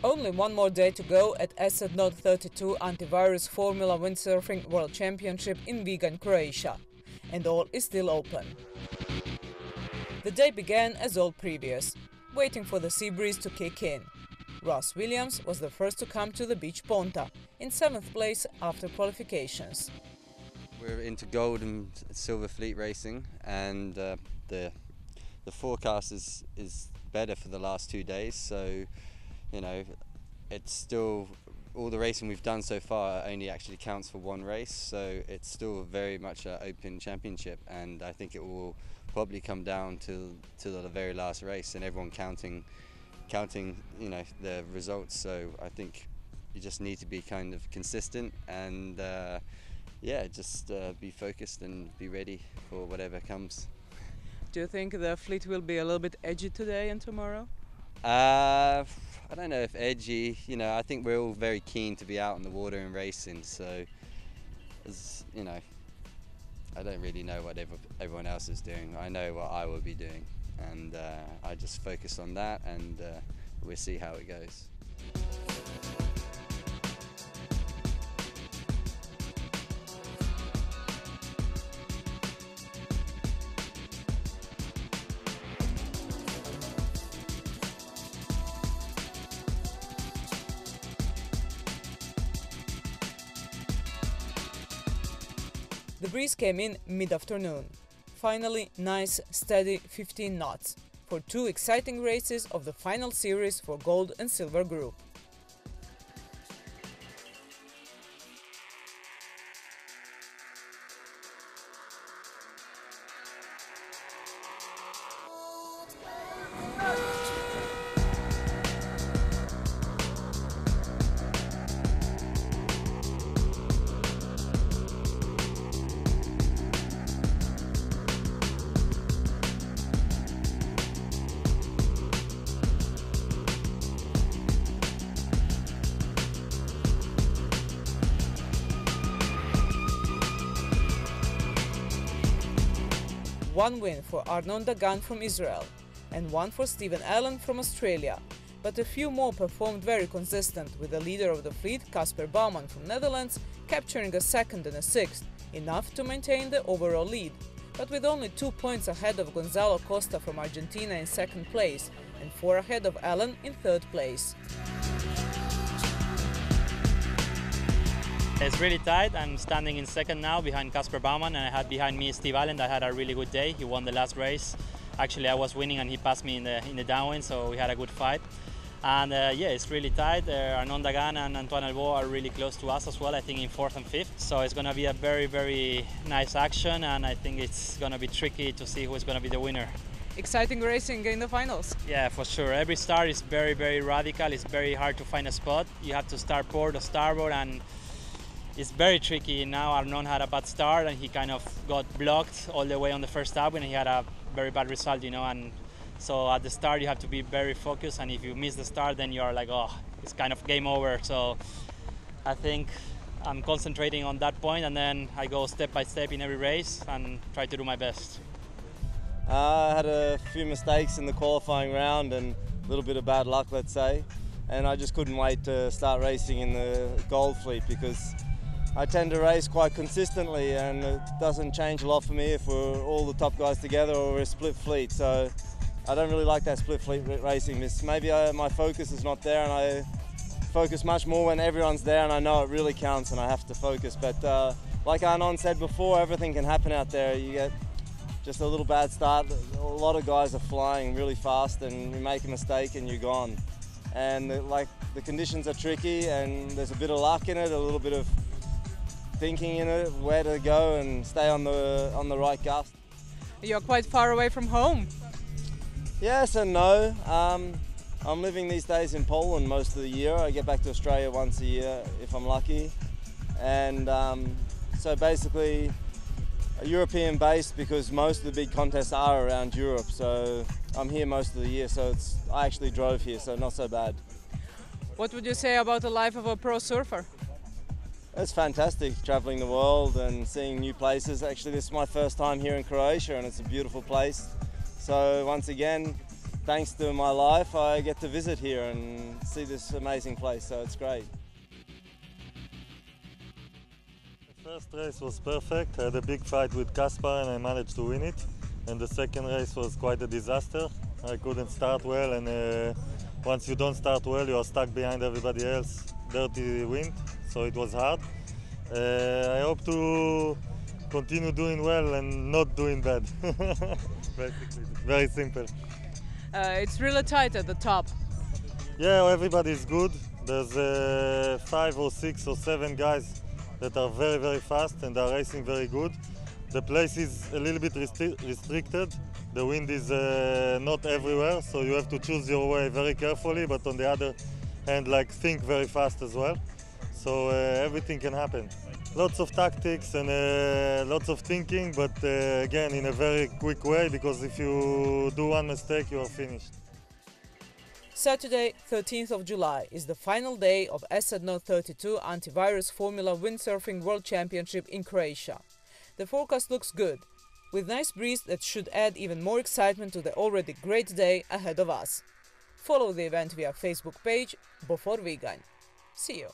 Only one more day to go at ESET NOD32 Antivirus Formula Windsurfing World Championship in Viganj, Croatia, and all is still open. The day began as all previous, waiting for the sea breeze to kick in. Ross Williams was the first to come to the beach Ponta, in 7th place after qualifications. We're into gold and silver fleet racing, and the forecast is better for the last 2 days, so you know, it's still, all the racing we've done so far only actually counts for one race, so it's still very much an open championship, and I think it will probably come down to the very last race and everyone counting you know, the results. So I think you just need to be kind of consistent and yeah, just be focused and be ready for whatever comes. Do you think the fleet will be a little bit edgy today and tomorrow? I don't know if edgy, you know, I think we're all very keen to be out on the water and racing, so, you know, I don't really know what everyone else is doing. I know what I will be doing, and I just focus on that, and we'll see how it goes. The breeze came in mid-afternoon. Finally, nice, steady 15 knots for 2 exciting races of the final series for gold and silver group. One win for Arnon Dagan from Israel and one for Stephen Allen from Australia, but a few more performed very consistent, with the leader of the fleet, Casper Bouwman from Netherlands, capturing a 2nd and a 6th, enough to maintain the overall lead, but with only 2 points ahead of Gonzalo Costa from Argentina in 2nd place and 4 ahead of Allen in 3rd place. It's really tight. I'm standing in 2nd now behind Casper Bouwman, and I had behind me Steve Allen that had a really good day. He won the last race. Actually, I was winning and he passed me in the downwind, so we had a good fight. And yeah, it's really tight. Arnon Dagan and Antoine Albo are really close to us as well, I think in 4th and 5th. So it's going to be a very, very nice action, and I think it's going to be tricky to see who's going to be the winner. Exciting racing in the finals. Yeah, for sure. Every start is very, very radical. It's very hard to find a spot. You have to start port or starboard, and it's very tricky. Now Arnon had a bad start and he kind of got blocked all the way on the first up, and he had a very bad result, you know, and so at the start you have to be very focused, and if you miss the start then you're like, oh, it's kind of game over. So I think I'm concentrating on that point, and then I go step by step in every race and try to do my best. I had a few mistakes in the qualifying round and a little bit of bad luck, let's say, and I just couldn't wait to start racing in the gold fleet, because I tend to race quite consistently, and it doesn't change a lot for me if we're all the top guys together or we're a split fleet. So I don't really like that split fleet racing. Maybe my focus is not there, and I focus much more when everyone's there and I know it really counts and I have to focus. But like Arnon said before, everything can happen out there. You get just a little bad start. A lot of guys are flying really fast, and you make a mistake and you're gone. And the conditions are tricky, and there's a bit of luck in it, a little bit of thinking in it, where to go and stay on the right gust. You're quite far away from home. Yes and no. I'm living these days in Poland most of the year. I get back to Australia once a year if I'm lucky, and so basically European based, because most of the big contests are around Europe, so I'm here most of the year, so I actually drove here, so not so bad. What would you say about the life of a pro surfer? It's fantastic, traveling the world and seeing new places. Actually, this is my first time here in Croatia, and it's a beautiful place. So once again, thanks to my life, I get to visit here and see this amazing place, so it's great. The first race was perfect. I had a big fight with Kaspar and I managed to win it. And the second race was quite a disaster. I couldn't start well, and once you don't start well, you are stuck behind everybody else. Dirty wind, so it was hard. I hope to continue doing well and not doing bad. Basically, very simple. It's really tight at the top. Yeah, everybody is good. There's 5 or 6 or 7 guys that are very, very fast and are racing very good. The place is a little bit restricted. The wind is not everywhere, so you have to choose your way very carefully, but on the other hand, think very fast as well. So everything can happen. Lots of tactics and lots of thinking, but again, in a very quick way, because if you do one mistake, you are finished. Saturday, 13th of July, is the final day of ESET NOD32 Antivirus Formula Windsurfing World Championship in Croatia. The forecast looks good, with nice breeze that should add even more excitement to the already great day ahead of us. Follow the event via Facebook page Viganj. See you!